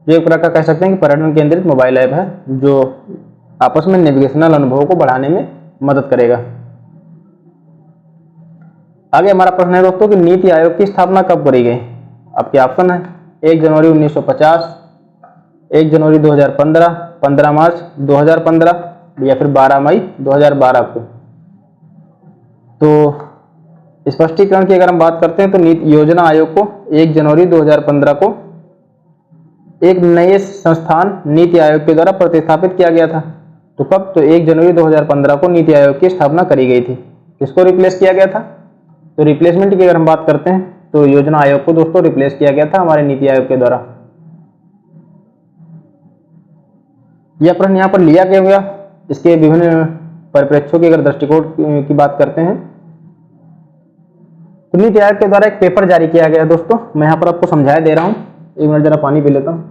S1: जो एक प्रकार कह सकते हैं कि पर्यटन केंद्रित मोबाइल ऐप है जो आपस में नेविगेशनल अनुभवों को बढ़ाने में मदद करेगा। आगे हमारा प्रश्न है दोस्तों कि नीति आयोग की स्थापना कब करी गई? आपके ऑप्शन है 1 जनवरी 1950, 1 जनवरी 2015, 15 मार्च 2015 या फिर 12 मई 2012 को। तो स्पष्टीकरण की अगर हम बात करते हैं तो नीति योजना आयोग को 1 जनवरी 2015 को एक नए संस्थान नीति आयोग के द्वारा प्रतिस्थापित किया गया था। तो कब? तो 1 जनवरी 2015 को नीति आयोग की स्थापना करी गई थी। किसको रिप्लेस किया गया था? तो रिप्लेसमेंट की अगर हम बात करते हैं तो योजना आयोग को दोस्तों रिप्लेस किया गया था हमारे नीति आयोग के द्वारा। यह प्रश्न यहाँ पर लिया गया। इसके विभिन्न परिप्रेक्ष्यों की अगर दृष्टिकोण की बात करते हैं तो नीति आयोग के द्वारा एक पेपर जारी किया गया दोस्तों। मैं यहाँ पर आपको समझाया दे रहा हूँ। एक मिनट जरा पानी पी लेता हूँ।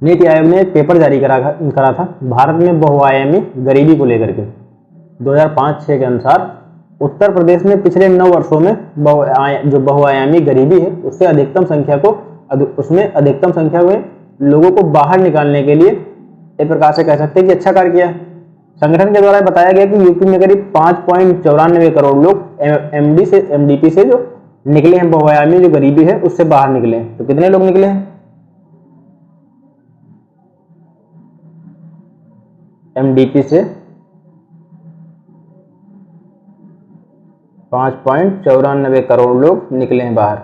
S1: नीति आयोग ने एक पेपर जारी करा था भारत में बहुआयामी गरीबी को लेकर के। 2005-6 के अनुसार उत्तर प्रदेश में पिछले 9 वर्षों में जो बहुआयामी गरीबी है उसमें अधिकतम संख्या में लोगों को बाहर निकालने के लिए एक प्रकार से कह सकते हैं कि अच्छा कार्य किया। संगठन के द्वारा बताया गया कि यूपी में करीब 5.94 करोड़ लोग एमडीपी से जो निकले हैं, बहुआयामी जो गरीबी है उससे बाहर निकले हैं। तो कितने लोग निकले हैं? एमडीपी से 5.94 करोड़ लोग निकले हैं बाहर।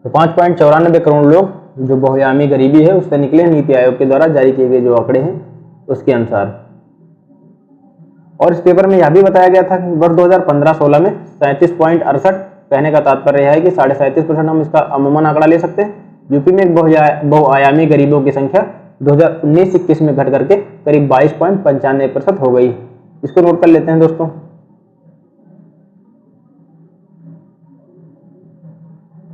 S1: तो 5.94 करोड़ लोग जो बहुआयामी गरीबी है उससे निकले हैं नीति आयोग के द्वारा जारी किए गए जो आंकड़े हैं उसके अनुसार। और इस पेपर में यह भी बताया गया था कि वर्ष 2015-16 में 37.68, कहने का तात्पर्य है कि 37.5% हम इसका अमूमन आंकड़ा ले सकते हैं। यूपी में बहुआयामी गरीबों की संख्या 2019-21 में घट करके करीब 22.95% हो गई। इसको नोट कर लेते हैं दोस्तों।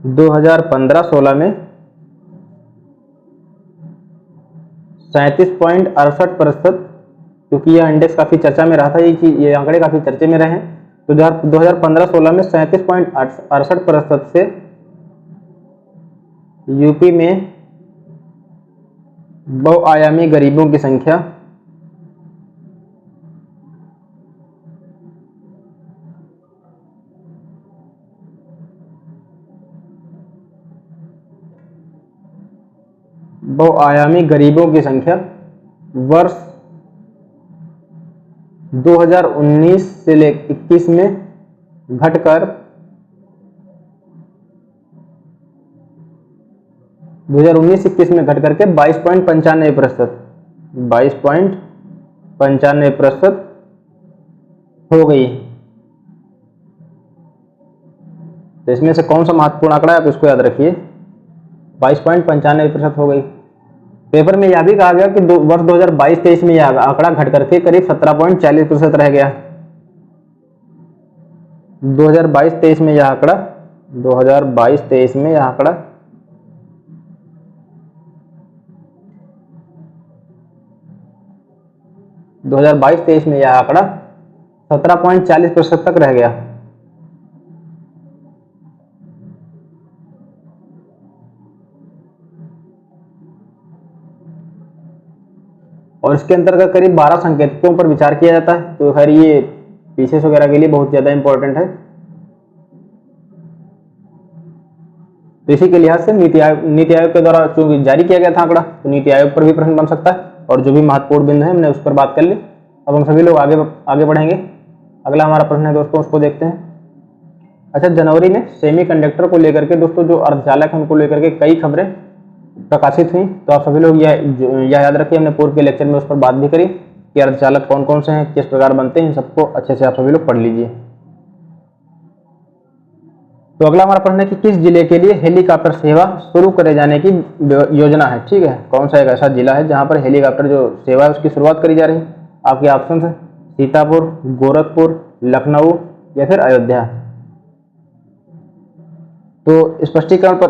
S1: दो 2015-16 में 37.68%, क्योंकि यह इंडेक्स काफी चर्चा में रहा था, ये आंकड़े काफी चर्चे में रहे। तो 2015-16 में 37.68% से यूपी में बहुआयामी गरीबों की संख्या वर्ष 2019 से 21 में घटकर 2019-21 में घट करके 22.95% हो गई। तो इसमें से कौन सा महत्वपूर्ण आंकड़ा है आप इसको याद रखिए, 22.95% हो गई। पेपर में यह भी कहा गया कि वर्ष 2022-23 में यह आंकड़ा घट करके करीब 17.40% रह गया। 2022-23 में यह आंकड़ा 2022-23 में यह आंकड़ा 17.40% तक रह गया। और इसके अंतर्गत करीब 12 संकेतकों पर विचार किया जाता है। तो खैर ये पीसीएस वगैरह के लिए बहुत ज्यादा इंपॉर्टेंट है। तो इसी के लिहाज से नीति आयोग के द्वारा चूंकि जारी किया गया था आंकड़ा, तो नीति आयोग पर भी प्रश्न बन सकता है। और जो भी महत्वपूर्ण बिंदु है हमने उस पर बात कर ली। अब हम सभी लोग आगे बढ़ेंगे। अगला हमारा प्रश्न है दोस्तों, उसको देखते हैं। अच्छा, जनवरी में सेमीकंडक्टर को लेकर के दोस्तों जो अर्धचालक है उनको लेकर के कई खबरें प्रकाशित हुई। तो आप सभी लोग यह याद रखिए, हमने पूर्व के लेक्चर में उस पर बात भी करी कि अर्धचालक कौन कौन से हैं, किस प्रकार बनते हैं, इन सबको अच्छे से आप सभी लोग पढ़ लीजिए। तो अगला हमारा प्रश्न है कि किस जिले के लिए हेलीकॉप्टर सेवा शुरू करे जाने की योजना है। ठीक है, कौन सा एक ऐसा जिला है जहां पर हेलीकॉप्टर जो सेवा है उसकी शुरुआत करी जा रही है। आपके ऑप्शन है सीतापुर, गोरखपुर, लखनऊ या फिर अयोध्या। तो स्पष्टीकरण पर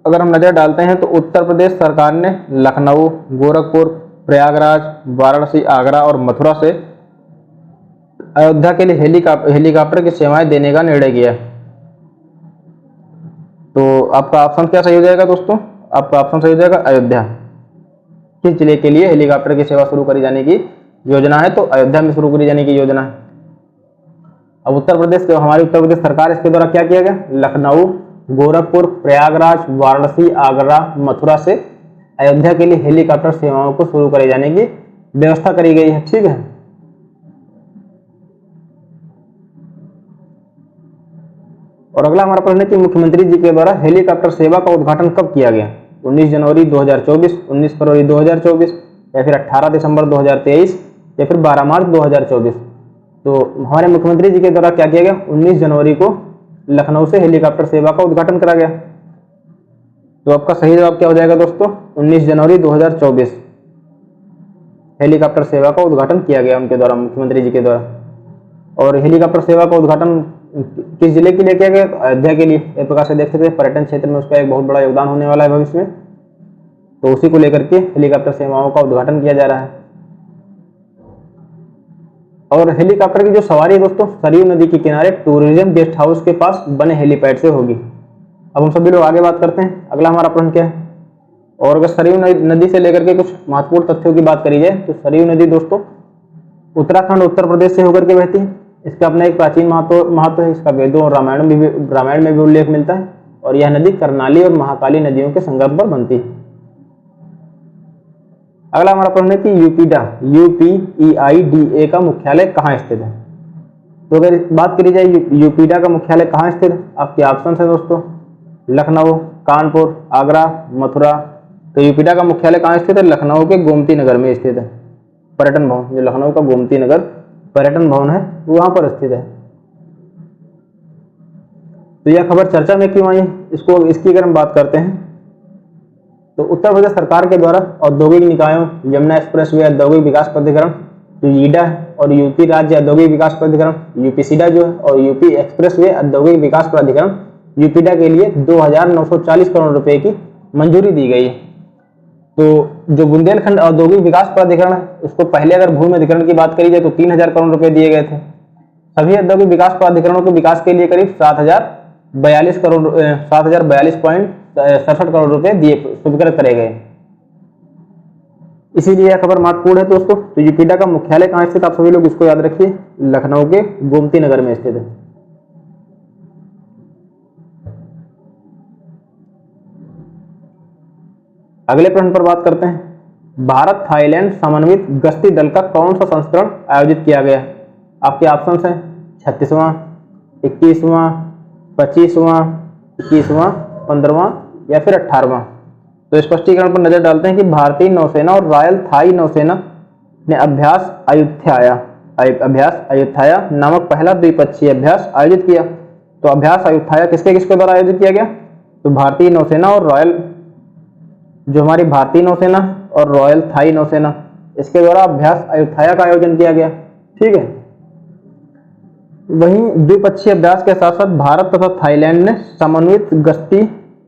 S1: अगर हम नजर डालते हैं तो उत्तर प्रदेश सरकार ने लखनऊ, गोरखपुर, प्रयागराज, वाराणसी, आगरा और मथुरा से अयोध्या के लिए हेलीकॉप्टर की सेवाएं देने का निर्णय किया। तो आपका ऑप्शन क्या सही हो जाएगा दोस्तों? आपका ऑप्शन सही हो जाएगा अयोध्या। किस जिले के लिए हेलीकॉप्टर की सेवा शुरू करी जाने की योजना है? तो अयोध्या में शुरू करी जाने की योजना है। अब उत्तर प्रदेश, हमारी उत्तर प्रदेश सरकार, इसके द्वारा क्या किया गया? लखनऊ, गोरखपुर, प्रयागराज, वाराणसी, आगरा, मथुरा से अयोध्या के लिए हेलीकॉप्टर सेवाओं को शुरू करे जाने की व्यवस्था करी गई है। ठीक है, और अगला हमारा प्रश्न है कि मुख्यमंत्री जी के द्वारा हेलीकॉप्टर सेवा का उद्घाटन कब किया गया? 19 जनवरी 2024, 19 फरवरी 2024 या फिर 18 दिसंबर 2023 या फिर 12 मार्च 2024। तो हमारे मुख्यमंत्री जी के द्वारा क्या किया गया? 19 जनवरी को लखनऊ से हेलीकॉप्टर सेवा का उद्घाटन करा गया। तो आपका सही जवाब क्या हो जाएगा दोस्तों? 19 जनवरी 2024 हेलीकॉप्टर सेवा का उद्घाटन किया गया उनके द्वारा, मुख्यमंत्री जी के द्वारा। और हेलीकॉप्टर सेवा का उद्घाटन किस जिले के लिए किया गया? अयोध्या के लिए। एक प्रकार से देख सकते हैं पर्यटन क्षेत्र में उसका एक बहुत बड़ा योगदान होने वाला है भविष्य में, तो उसी को लेकर के हेलीकॉप्टर सेवाओं का उद्घाटन किया जा रहा है। और हेलीकॉप्टर की जो सवारी है दोस्तों, सरयू नदी के किनारे टूरिज्म गेस्ट हाउस के पास बने हेलीपैड से होगी। अब हम सभी लोग आगे बात करते हैं। अगला हमारा प्रश्न क्या है? और अगर सरयू नदी से लेकर के कुछ महत्वपूर्ण तथ्यों की बात करी जाए तो सरयू नदी दोस्तों उत्तराखंड, उत्तर प्रदेश से होकर के बहती है। इसका अपना एक प्राचीन महत्व है। इसका वेदों और रामायण में भी उल्लेख मिलता है। और यह नदी करनाली और महाकाली नदियों के संगम पर बनती है। अगला हमारा प्रश्न है कि UPEIDA का मुख्यालय कहाँ स्थित है? तो अगर बात करी जाए यूपीडा का मुख्यालय कहाँ स्थित है, आपके ऑप्शन है दोस्तों लखनऊ, कानपुर, आगरा, मथुरा। तो यूपीडा का मुख्यालय कहाँ स्थित है? लखनऊ के गोमती नगर में स्थित है। पर्यटन भवन, जो लखनऊ का गोमती नगर पर्यटन भवन है वो वहां पर स्थित है। तो यह खबर चर्चा में क्यों आई, इसकी अगर हम बात करते हैं तो उत्तर प्रदेश सरकार के द्वारा औद्योगिक निकायों, यमुना एक्सप्रेसवे औद्योगिक विकास प्राधिकरण जो ईडा है, और यूपी राज्य औद्योगिक विकास प्राधिकरण यूपीसीडा जो है, और यूपी एक्सप्रेसवे औद्योगिक विकास प्राधिकरण यूपीडा के लिए 2,940 करोड़ रुपए की मंजूरी दी गई है। तो जो बुंदेलखंड औद्योगिक विकास प्राधिकरण है उसको पहले अगर भूमि अधिग्रहण की बात करी जाए तो 3,000 करोड़ रुपए दिए गए थे। सभी औद्योगिक विकास प्राधिकरणों के विकास के लिए करीब 7,042.67 करोड़ रुपए दिए स्वीकृत करे गए। इसीलिए यह खबर महत्वपूर्ण है दोस्तों। तो यूपीडा का मुख्यालय कहाँ स्थित, आप सभी लोग इसको याद रखिए, लखनऊ के गोमती नगर में स्थित है। अगले प्रश्न पर बात करते हैं। भारत थाईलैंड समन्वित गश्ती दल का कौन सा संस्करण आयोजित किया गया? आपके ऑप्शन हैं 36वां, 21वां, 25वां, 21वां, 15वां या फिर 18वां। तो स्पष्टीकरण पर नजर डालते हैं कि भारतीय नौसेना और रॉयल थाई नौसेना ने अभ्यास अयुत्थाया नामक पहला द्विपक्षीय अभ्यास आयोजित किया। तो अभ्यास अयुत्थाया किसके द्वारा आयोजित किया गया? तो भारतीय नौसेना और रॉयल, जो हमारी भारतीय नौसेना और रॉयल थाई नौसेना, इसके द्वारा अभ्यास अयुत्थाया का आयोजन किया गया। ठीक है, वहीं द्विपक्षीय अभ्यास के साथ साथ भारत तथा थाईलैंड ने समन्वित गश्ती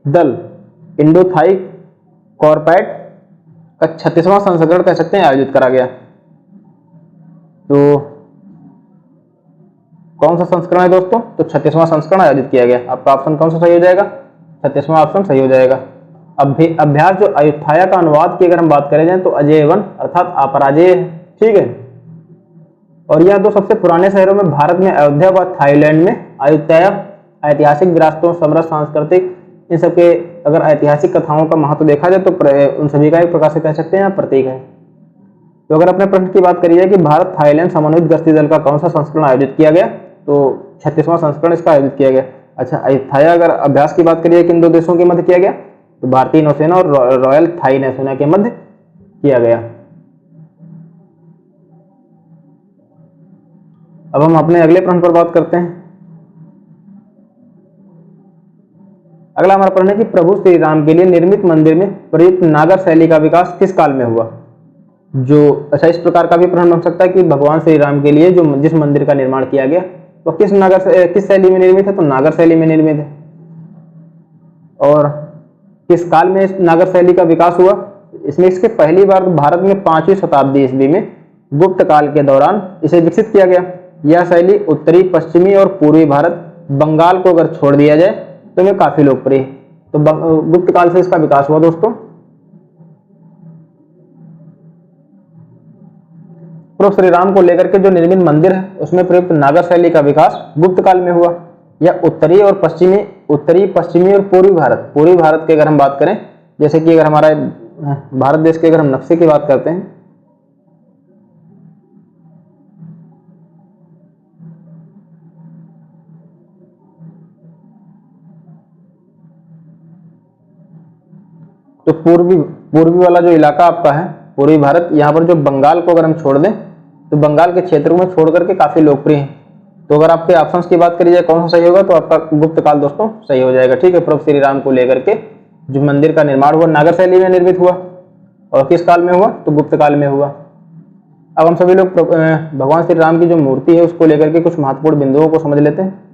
S1: दल इंडो थाई कॉर्पैट का 36वां संस्करण कह सकते हैं आयोजित करा गया। तो कौन सा संस्करण है दोस्तों? तो 36वां संस्करण आयोजित किया गया। आपका ऑप्शन कौन सा सही हो जाएगा? 36वां ऑप्शन सही हो जाएगा। अभ्यास जो अयुत्थाया का अनुवाद की अगर हम बात करें जाए तो अजेयवन अर्थात अपराजेय। ठीक है, और यह दो सबसे पुराने शहरों में भारत में अयोध्या व थाईलैंड में अयुत्थाया ऐतिहासिक विरासतों, समृद्ध सांस्कृतिक इन सबके अगर ऐतिहासिक कथाओं का महत्व देखा जाए तो उन सभी का एक प्रकार से कह सकते हैं प्रतीक है। तो अगर अपने प्रश्न की बात करी जाए कि भारत थाईलैंड समन्वित गश्ती दल का कौन सा संस्करण आयोजित किया गया, तो 36वां संस्करण इसका आयोजित किया गया। अच्छा, अगर अभ्यास की बात करिए किन दो देशों के मध्य किया गया, तो भारतीय नौसेना और रॉयल थाई नौसेना के मध्य किया गया। अब हम अपने अगले प्रश्न पर बात करते हैं। अगला हमारा प्रश्न है कि प्रभु श्री राम के लिए निर्मित मंदिर में प्रयुक्त नागर शैली का विकास किस काल में हुआ। अच्छा, इस प्रकार का भी प्रश्न बन सकता है कि भगवान श्री राम के लिए जिस मंदिर का निर्माण किया गया तो किस शैली में निर्मित है, तो नागर शैली में निर्मित है। और किस काल में इस नागर शैली का विकास हुआ, इसमें इसके पहली बार भारत में 5वीं शताब्दी ईस्वी में गुप्त काल के दौरान इसे विकसित किया गया। यह शैली उत्तरी, पश्चिमी और पूर्वी भारत, बंगाल को अगर छोड़ दिया जाए तो वे काफी लोकप्रिय। तो गुप्त काल से इसका विकास हुआ दोस्तों। प्रभु श्री राम को लेकर के जो निर्मित मंदिर है उसमें प्रयुक्त नागर शैली का विकास गुप्त काल में हुआ। यह उत्तरी, पश्चिमी और पूर्वी भारत की अगर हम बात करें, जैसे कि अगर हमारा भारत देश के अगर हम नक्शे की बात करते हैं तो पूर्वी वाला जो इलाका आपका है पूर्वी भारत, यहाँ पर जो बंगाल को अगर हम छोड़ दें तो बंगाल के क्षेत्र में छोड़ करके काफी लोकप्रिय है। तो अगर आपके ऑप्शंस की बात करी जाए कौन सा सही होगा, तो आपका गुप्त काल दोस्तों सही हो जाएगा। ठीक है, प्रभु श्री राम को लेकर के जो मंदिर का निर्माण हुआ नागर शैली में निर्मित हुआ और किस काल में हुआ, तो गुप्त काल में हुआ। अब हम सभी लोग भगवान श्री राम की जो मूर्ति है उसको लेकर के कुछ महत्वपूर्ण बिंदुओं को समझ लेते हैं।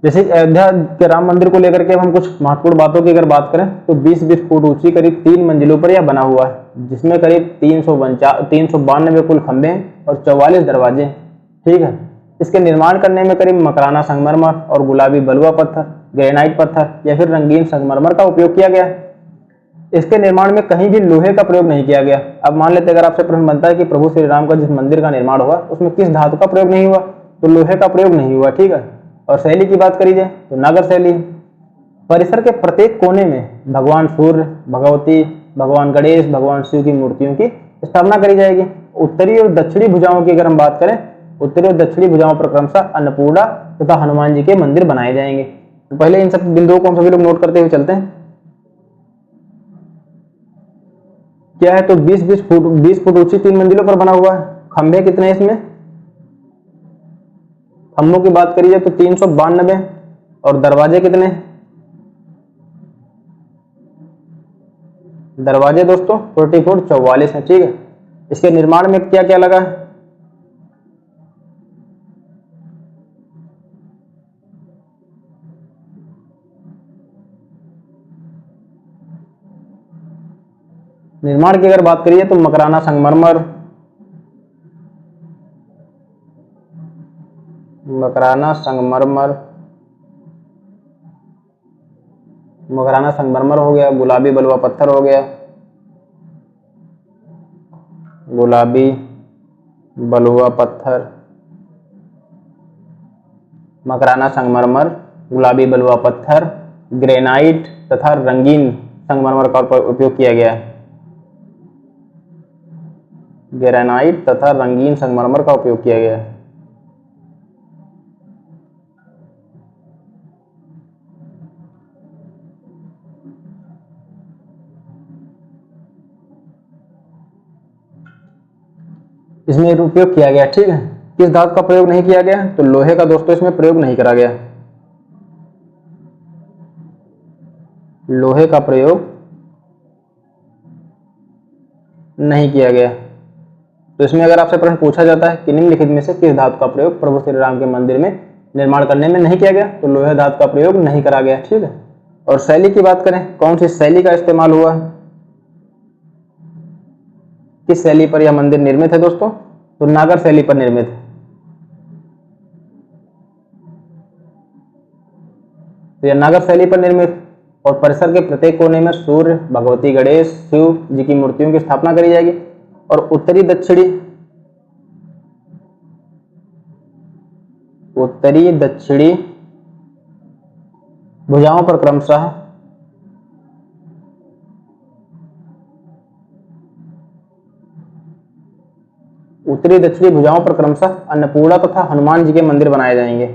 S1: जैसे अयोध्या के राम मंदिर को लेकर के हम कुछ महत्वपूर्ण बातों की अगर बात करें तो 20-20 फुट ऊंची करीब 3 मंजिलों पर यह बना हुआ है, जिसमें करीब 392 कुल खंभे और 44 दरवाजे। ठीक है, इसके निर्माण करने में करीब मकराना संगमरमर और गुलाबी बलुआ पत्थर, ग्रेनाइट पत्थर या फिर रंगीन संगमरमर का उपयोग किया गया। इसके निर्माण में कहीं भी लोहे का प्रयोग नहीं किया गया। अब मान लेते अगर आपसे प्रश्न बनता है कि प्रभु श्री राम का जिस मंदिर का निर्माण हुआ उसमें किस धातु का प्रयोग नहीं हुआ, तो लोहे का प्रयोग नहीं हुआ। ठीक है, और शैली की बात करी जाए तो नागर शैली। परिसर के प्रत्येक कोने में भगवान सूर्य, भगवती, भगवान गणेश, भगवान शिव की मूर्तियों की स्थापना करी जाएगी। उत्तरी और दक्षिणी भुजाओं की अगर हम बात करें, उत्तरी और दक्षिणी भुजाओं पर क्रमशः अन्नपूर्णा तथा हनुमान जी के मंदिर बनाए जाएंगे। तो पहले इन सब बिंदुओं को हम सभी लोग नोट करते हुए चलते हैं। क्या है, तो 20 फुट ऊंची 3 मंजिलों पर बना हुआ है। खंभे कितने हैं इसमें, खंभों की बात करी जाए तो 392 और दरवाजे कितने, दरवाजे दोस्तों 44 है। ठीक है, इसके निर्माण में क्या क्या लगा है, निर्माण की अगर बात करिए तो मकराना संगमरमर, मकराना संगमरमर हो गया, गुलाबी बलुआ पत्थर हो गया, गुलाबी बलुआ पत्थर, मकराना संगमरमर, गुलाबी बलुआ पत्थर, ग्रेनाइट तथा रंगीन संगमरमर का उपयोग किया गया है। ग्रेनाइट तथा रंगीन संगमरमर का उपयोग किया गया है। इसमें उपयोग किया गया। ठीक है, किस धातु का प्रयोग नहीं किया गया, तो लोहे का दोस्तों इसमें प्रयोग नहीं करा गया। लोहे का प्रयोग नहीं किया गया। तो इसमें अगर आपसे प्रश्न पूछा जाता है कि निम्नलिखित में से किस धातु का प्रयोग प्रभु श्री राम के मंदिर में निर्माण करने में नहीं किया गया, तो लोहे धातु का प्रयोग नहीं करा गया। ठीक है, और शैली की बात करें, कौन सी शैली का इस्तेमाल हुआ है, किस शैली पर यह मंदिर निर्मित है दोस्तों, तो नागर शैली पर निर्मित है। तो यह नागर शैली पर निर्मित और परिसर के प्रत्येक कोने में सूर्य, भगवती, गणेश, शिव जी की मूर्तियों की स्थापना करी जाएगी। और उत्तरी दक्षिणी उत्तरी दक्षिणी भुजाओं पर क्रमशः उत्तरी दक्षिणी भुजाओं पर क्रमशः अन्नपूर्णा तथा हनुमान जी के मंदिर बनाए जाएंगे।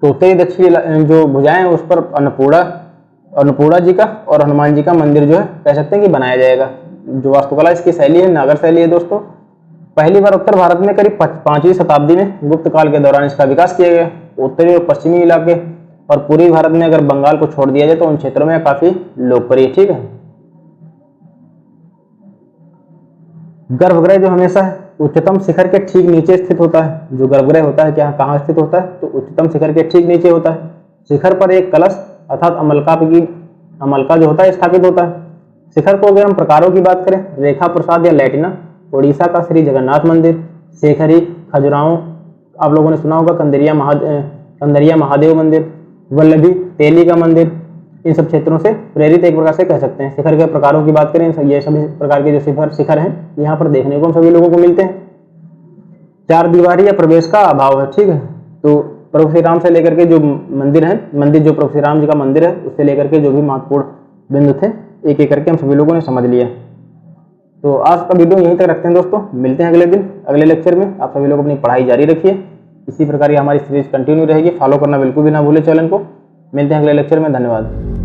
S1: तो उत्तरी दक्षिणी जो भुजाएं हैं उस पर अन्नपूर्णा जी का और हनुमान जी का मंदिर जो है कह सकते हैं कि बनाया जाएगा। जो वास्तुकला इसकी शैली है नागर शैली है दोस्तों। पहली बार उत्तर भारत में करीब 5वीं शताब्दी में गुप्त काल के दौरान इसका विकास किया गया। उत्तरी और पश्चिमी इलाके और पूर्वी भारत में अगर बंगाल को छोड़ दिया जाए तो उन क्षेत्रों में काफी लोकप्रिय। ठीक है, गर्भगृह जो हमेशा है उच्चतम शिखर के ठीक नीचे स्थित होता है। जो गर्भगृह होता है क्या कहाँ स्थित होता है, तो उच्चतम शिखर के ठीक नीचे होता है। शिखर पर एक कलश अर्थात अमलका जो होता है स्थापित होता है। शिखर को अगर हम प्रकारों की बात करें, रेखा प्रसाद या लैटिना, उड़ीसा का श्री जगन्नाथ मंदिर, शेखरी खजुराहो आप लोगों ने सुना होगा, कंदरिया महादेव मंदिर, वल्लभी तेली का मंदिर, इन सब क्षेत्रों से प्रेरित एक प्रकार से कह सकते हैं। शिखर के प्रकारों की बात करें, ये सभी प्रकार के जो शिखर हैं यहाँ पर देखने को हम सभी लोगों को मिलते हैं। चार दीवारी या प्रवेश का अभाव है। ठीक है, तो प्रभु श्री राम से लेकर के जो मंदिर जो प्रभु श्री राम जी का मंदिर है उससे लेकर के जो भी महत्वपूर्ण बिंदु थे एक एक करके हम सभी लोगों ने समझ लिया। तो आज का वीडियो यहीं तक रखते हैं दोस्तों, मिलते हैं अगले दिन अगले लेक्चर में। आप सभी लोग अपनी पढ़ाई जारी रखिए, इसी प्रकार की हमारी सीरीज कंटिन्यू रहेगी। फॉलो करना बिल्कुल भी ना भूले चैनल को। मिलते हैं अगले लेक्चर में, धन्यवाद।